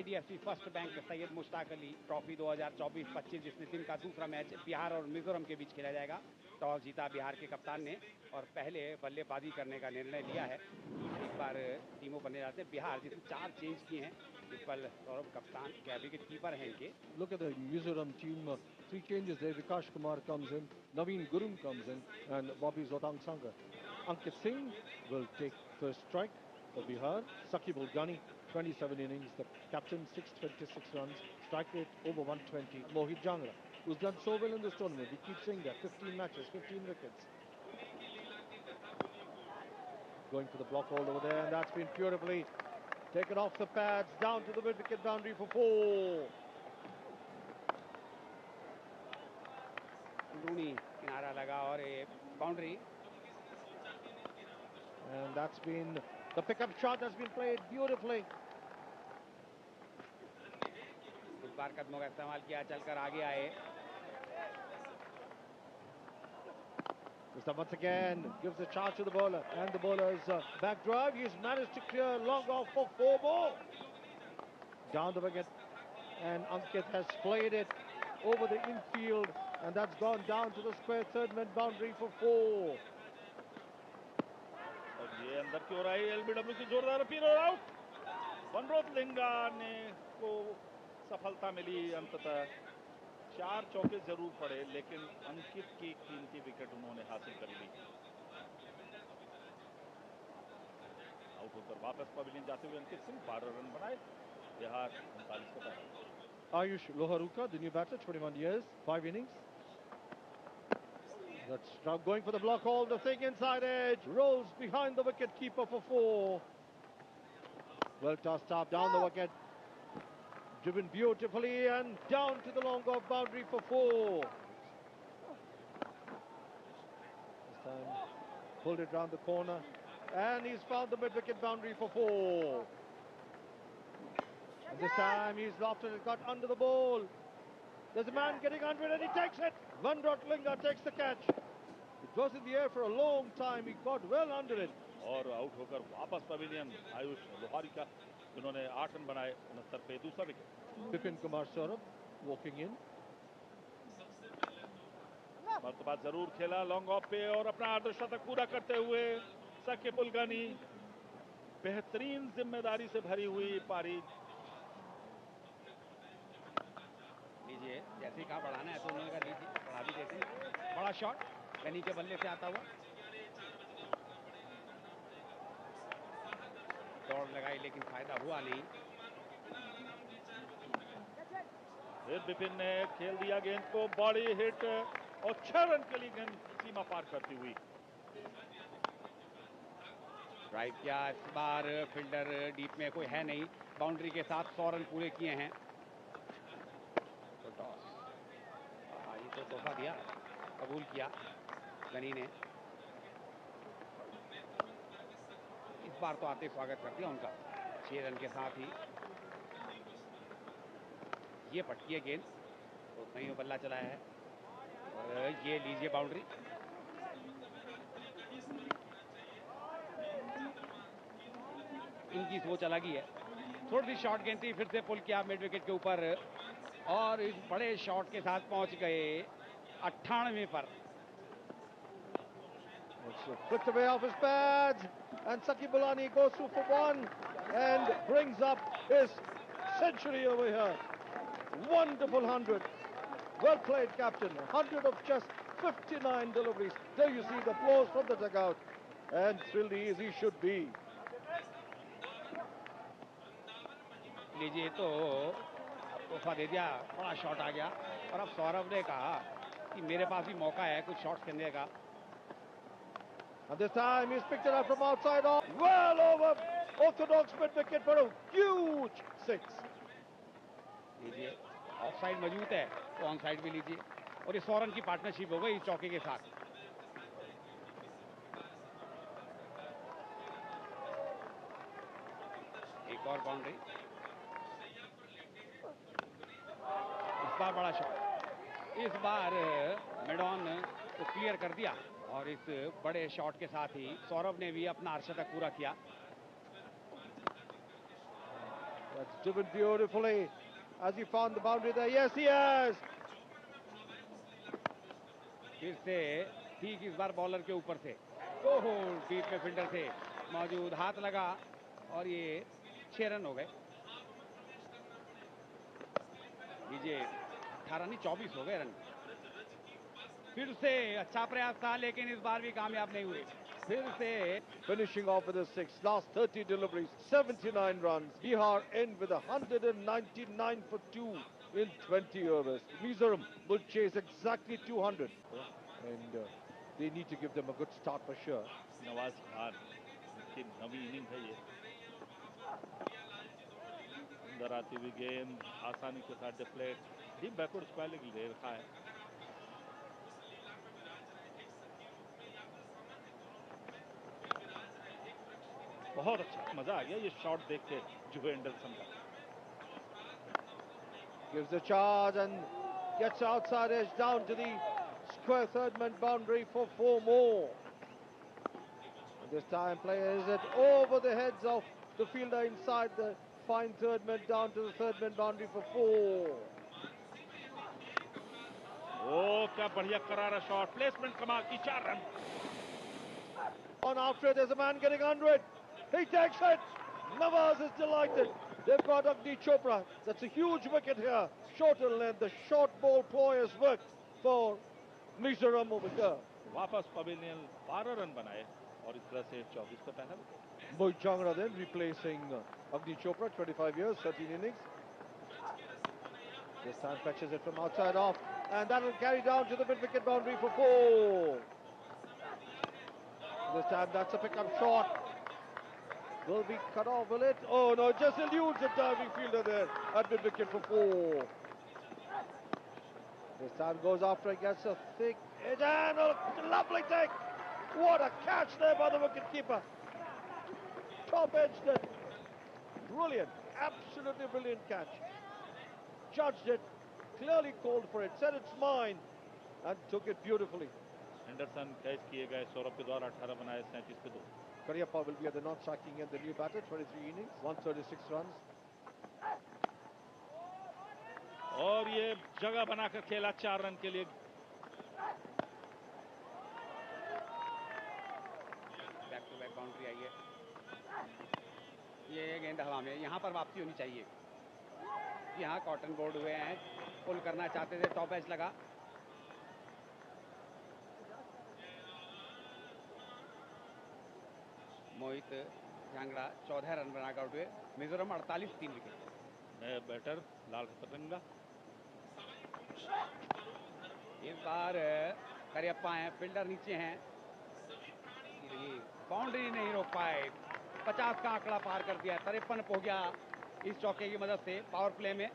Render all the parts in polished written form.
IDFC first bank Syed Mushtaq Ali trophy 2024-25 जिसमें दिन का दूसरा मैच बिहार और मिजोरम के बीच खेला जाएगा। टॉस जीता बिहार के कप्तान ने और पहले बल्लेबाजी करने का निर्णय लिया है। एक बार टीमों पर जाते हैं बिहार जिसने 4 चेंज किए हैं। इस पर सौरभ कप्तान क्या विकेट कीपर हैं इनके। Look at the Mizoram team. 3 changes there. Vikash Kumar comes in, Naveen Gurung comes in, and Bobby Zotang Sangha. Ankit Singh will take first strike for Bihar. Sakib ul Ghani, 27 innings, the captain, 626 runs, strike rate over 120. Mohit Jangra, who's done so well in this tournament. We keep saying that. 15 matches, 15 wickets. Going for the block hold over there, and that's been beautifully taken off the pads, down to the mid-wicket boundary for 4. Rooney किनारा लगा और ये boundary. And that's been, the pickup shot has been played beautifully. इस बार कदमों का इस्तेमाल किया, चलकर आगे आए. This time once again gives a charge to the bowler, and the bowler's back drive. He's managed to clear long off for 4 more. Down the wicket, and Ankit has played it over the infield, and that's gone down to the square third man boundary for 4. और ये अंदर की ओर आई, LBW की जोरदार appeal और out. वनरोथ लिंगा ने को सफलता मिली. अंततः 4 चौके जरूर पड़े, लेकिन अंकित की कीमती विकेट उन्होंने हासिल कर ली. आउट होकर वापस पवेलियन जाते हुए अंकित सिंह 12 रन बनाए. बिहार 39 का पहला. Ayush Loharuka, the new batter, 21 years, 5 innings. That's now going for the block hold, the thing inside edge, rolls behind the wicket keeper for 4. Well tossed up down the wicket, driven beautifully and down to the long off boundary for 4. This time pulled it round the corner, and he's found the mid-wicket boundary for 4. And this time he's lofted it, got under the ball. There's a man getting under it and he takes it. Vanrot Linga takes the catch. It was in the air for a long time. He got well under it. और out होकर वापस pavilion Ayush लोहारिका, जिन्होंने 8 run बनाए 69 पे दूसरा wicket. Bipin Kumar Saurabh walking in. मर्तबा जरूर खेला लॉन्ग ऑफ पे और अपना अर्धशतक पूरा करते हुए साकिब उल गानी. बेहतरीन जिम्मेदारी से भरी हुई पारी. लीजिए, जैसे ही कहा बढ़ाना है तो उन्होंने कहा लीजिए बढ़ा भी देते हैं. बड़ा शॉट गनी के बल्ले से आता हुआ, दौड़ लगाई लेकिन फायदा हुआ नहीं. फिर बिपिन ने खेल दिया गेंद को, बॉडी हिट और 6 रन के लिए गेंद सीमा पार करती हुई. ड्राइव किया. इस बार फील्डर डीप में कोई है नहीं. बाउंड्री के साथ 100 रन पूरे किए हैं. तो टॉस, ये तो तोहफा दिया, कबूल किया गनी ने. इस बार तो आते स्वागत कर दिया उनका 6 रन के साथ ही. ये पटकी है गेंद, तो नहीं बल्ला चलाया है और ये लीजिए बाउंड्री. इनकी सोच अलग ही है. थोड़ी सी शॉर्ट गेंद थी, फिर से पुल किया मिड विकेट के ऊपर और इस बड़े शॉट के साथ पहुंच गए 98 पर. Flicked away off his pads, and Sakib ul Ghani goes through for 1 and brings up his century over here. Wonderful 100. Well played, captain. 100 of just 59 deliveries. There you see the applause from the dugout, and thrilled he is, he should be. लीजिए, तो तोहफा दे दिया, बड़ा shot आ गया और अब सौरभ ने कहा कि मेरे पास भी मौका है कुछ शॉट्स खेलने का. And this time he's picked it up from outside off, well over orthodox mid wicket for a huge 6. लीजिए, ऑफ साइड मौजूद है तो ऑन साइड भी लीजिए और ये 100 रन की पार्टनरशिप हो गई इस चौके के साथ. एक और बाउंड्री. इस बार बड़ा शॉट. इस बार मिड ऑन को क्लियर कर दिया और इस बड़े शॉट के साथ ही सौरभ ने भी अपना अर्धशतक पूरा किया. That's driven beautifully as he found the boundary there. Yes, he has. फिर से ठीक इस बार बॉलर के ऊपर से ओहो डीप में फील्डर थे मौजूद, हाथ लगा और ये 6 रन हो गए। लीजिए 18 नहीं 24 हो गए रन। फिर से अच्छा प्रयास था लेकिन इस बार भी कामयाब नहीं हुए। फिर से Finishing off with a 6. Last 30 deliveries, 79 runs. Bihar end with 199 for 2 in 20 overs. Mizoram will chase exactly 200. And they need to give them a good start for sure. Nawaz Khan की नवी इनिंग है ये। अंदर आती हुई गेंद आसानी के साथ डिफ्लेक्ट, डीप बैकवर्ड स्क्वायर लेकिन ले रखा है। बहुत अच्छा, मजा आ गया ये शॉट देख के जुवे एंडरसन का। Gives a charge and gets outside edge down to the square third man boundary for 4 more. And this time players it over the heads of the fielder inside the fine third man down to the third man boundary for 4. ओ क्या बढ़िया करारा shot, placement कमाल की, 4 run. On after it, there's a man getting under it. He takes it. Nawaz is delighted. They've got Agni Chopra. That's a huge wicket here. Shorter length, the short ball ploy has worked for Mizoram over here. वापस pavilion 12 run बनाए और इस तरह से 24 पे पहला wicket. Mohit Jangra then replacing Agni Chopra, 25 years, 13 innings. This time fetches it from outside off, and that will carry down to the mid-wicket boundary for 4. This time that's a pickup shot. Will be cut off, will it? Oh no, it just eludes the diving fielder there at mid-wicket for 4. This time goes after it, gets a thick edge, and a lovely take. What a catch there by the wicket-keeper. Top edged it. Brilliant, absolutely brilliant catch. Judged it, clearly called for it, said it's mine, and took it beautifully. Anderson catch किए गए, सौरभ के द्वारा 18 बनाए, 37 पे 2। Karyappa will be at the non-striking end, the new batter, 23 innings, 136 runs. और ये जगह बनाकर खेला 4 रन के लिए। बैक टू बैक बाउंड्री आई है। ये गेंद हवा में, यहाँ पर वापसी होनी चाहिए। यहाँ कॉटन बोर्ड हुए हैं, पुल करना चाहते थे, टॉप एज लगा। मोहित झांगड़ा 14 रन बनाकर आउट हुए। मिजोरम 48 3 विकेट। नया बैटर लाल पतंगा। इस बार करियप्पा हैं, फील्डर नीचे हैं, बाउंड्री नहीं रोक पाए। 50 का आंकड़ा पार कर दिया, 53 हो गया इस चौके की मदद से पावर प्ले में।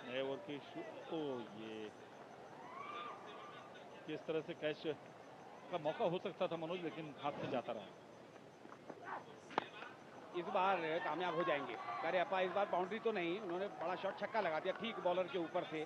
नए ओवर की ओ ये किस तरह से कैच का मौका हो सकता था मनोज, लेकिन हाथ से जाता रहा। इस बार कामयाब हो जाएंगे करियप्पा। इस बार बाउंड्री तो नहीं, उन्होंने बड़ा शॉट छक्का लगा दिया ठीक बॉलर के ऊपर से।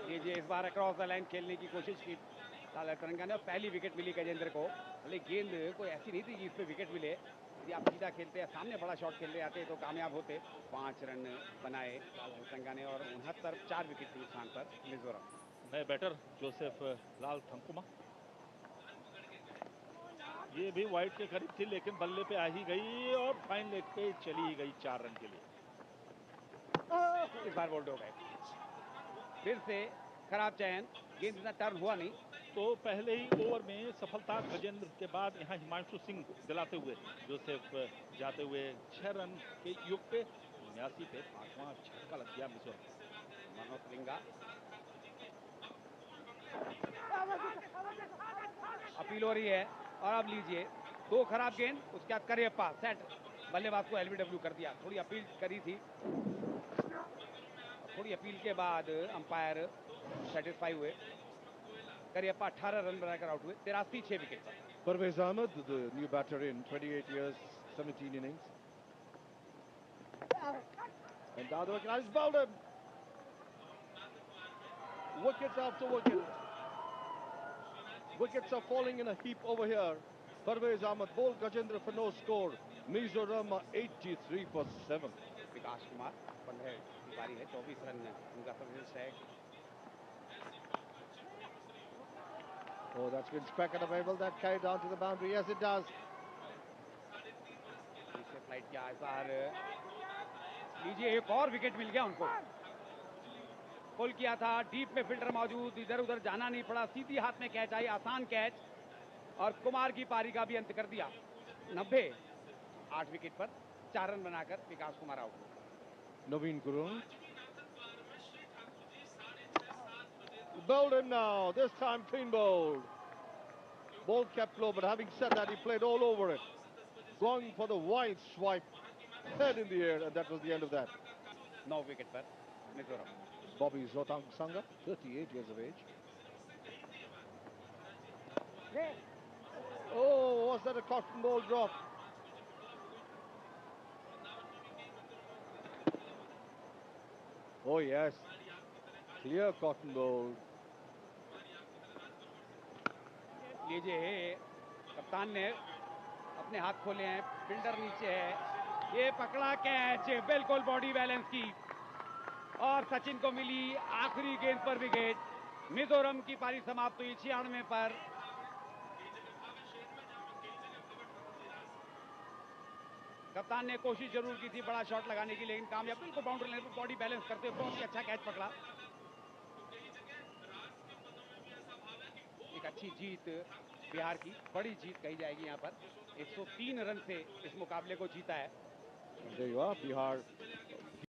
ये इस बार अक्रॉस द लाइन खेलने की कोशिश की लाल तिरंगा ने, और पहली विकेट मिली गजेंद्र को। भले गेंद कोई ऐसी नहीं थी कि इस पे विकेट मिले। यदि आप सीधा खेलते हैं, सामने बड़ा शॉट खेल रहे आते तो कामयाब होते। 5 रन बनाए लाल तिरंगा ने और 69 4 विकेट के नुकसान पर मिजोरम। नए बैटर जोसेफ लाल थंकुमा, ये भी वाइड के करीब थी लेकिन बल्ले पे आ ही गई और फाइन लेग पे चली ही गई 4 रन के लिए। इस बार बोल्ड हो गए। फिर से खराब चयन, गेंद इतना टर्न हुआ नहीं। तो पहले ही ओवर में सफलता गजेंद्र के बाद यहाँ हिमांशु सिंह दिलाते हुए जोसेफ जाते हुए 6 रन के युग पे 79 पे 5वां छक्का लग गया मिजोरम। मनोज लिंगा अपील हो रही है और अब लीजिए 2 खराब गेंद, उसके बाद करियप्पा सेट, बल्लेबाज को एलबीडब्ल्यू कर दिया। थोड़ी अपील करी थी, थोड़ी अपील के बाद अंपायर सेटिस्फाई हुए। करियप्पा 18 रन बनाकर आउट हुए, 83 6 विकेट पर। Parvez Ahmed, the new batter in 28 years, 17 innings. And now the wicket has bowled him. Wickets after wicket. Wickets are falling in a heap over here. Parvez Ahmed bowled Gajendra for no score. Mizoram 83 for 7. विकास कुमार 15 की पारी है, 24 run उनका service है। Oh, that's been Specker available. That carried on to the boundary. Yes, it does. इसे flight किया आसार, लीजिए एक और विकेट मिल गया उनको। पुल किया था, डीप में फील्डर मौजूद, इधर उधर जाना नहीं पड़ा, सीधी हाथ में कैच आई, आसान कैच, और कुमार की पारी का भी अंत कर दिया। 90, 8 विकेट पर 4 रन बनाकर Vikas Kumar out. Naveen Gurung bowled him now. This time clean bowled. Ball kept low, but having said that, he played all over it, going for the wild swipe, head in the air, and that was the end of that. 9 wicket पर Mizoram. Bobby Zotang Sanga, 38 years of age. Oh, was that a cotton ball drop? Oh yes, clear cotton ball. लीजिए, कप्तान ने अपने हाथ खोले हैं, fielder नीचे है, ये पकड़ा कैच, बिल्कुल बॉडी बैलेंस की, और सचिन को मिली आखिरी गेंद पर विकेट। मिजोरम की पारी समाप्त हुई 96 पर। कप्तान ने कोशिश जरूर की थी बड़ा शॉट लगाने की, लेकिन कामयाब, बिल्कुल बाउंड्री लाइन पर बॉडी बैलेंस करते हुए बहुत ही अच्छा कैच पकड़ा। एक अच्छी जीत बिहार की, बड़ी जीत कही जाएगी यहाँ पर। 103 रन से इस मुकाबले को जीता है। And there you are, Bihar